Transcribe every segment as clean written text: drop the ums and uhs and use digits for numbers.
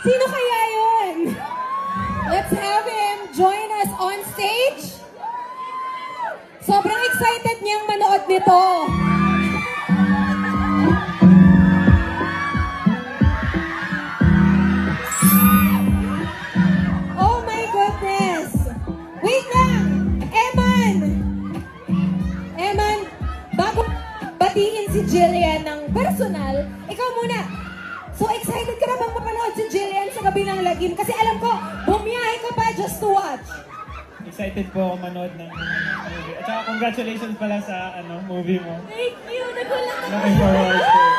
Sino kaya yun? Let's have him join us on stage. Sobrang excited niyang manood nito. Oh my goodness! Wait lang! Eman! Eman, bago batiin si Jillian ng personal, ikaw muna. So excited ka na bang mapanood si Jillian sa Gabi ng Lagim? Kasi alam ko, bumiyahe ka pa just to watch. Excited po ako manood ng movie. At saka congratulations pala sa movie mo. Thank you! Nagulat ako! Looking forward to it.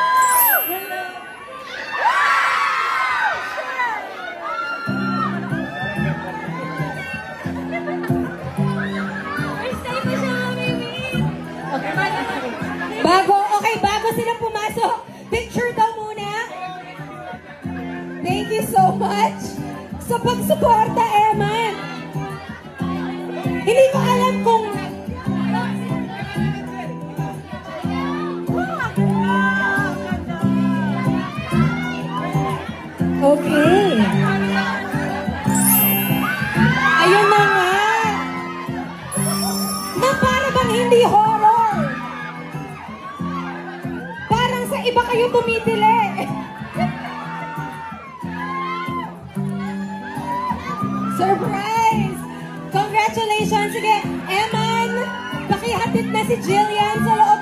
Bago sila pumasok, picture daw muna. Thank you so much sa pagsuporta, Eman. Hindi ko alam kung... Okay. Ayun na nga. Na para bang hindi horror. Parang sa iba kayo tumitili. Surprise! Congratulations! Sige, Eman, pakihatid na si Jillian sa loob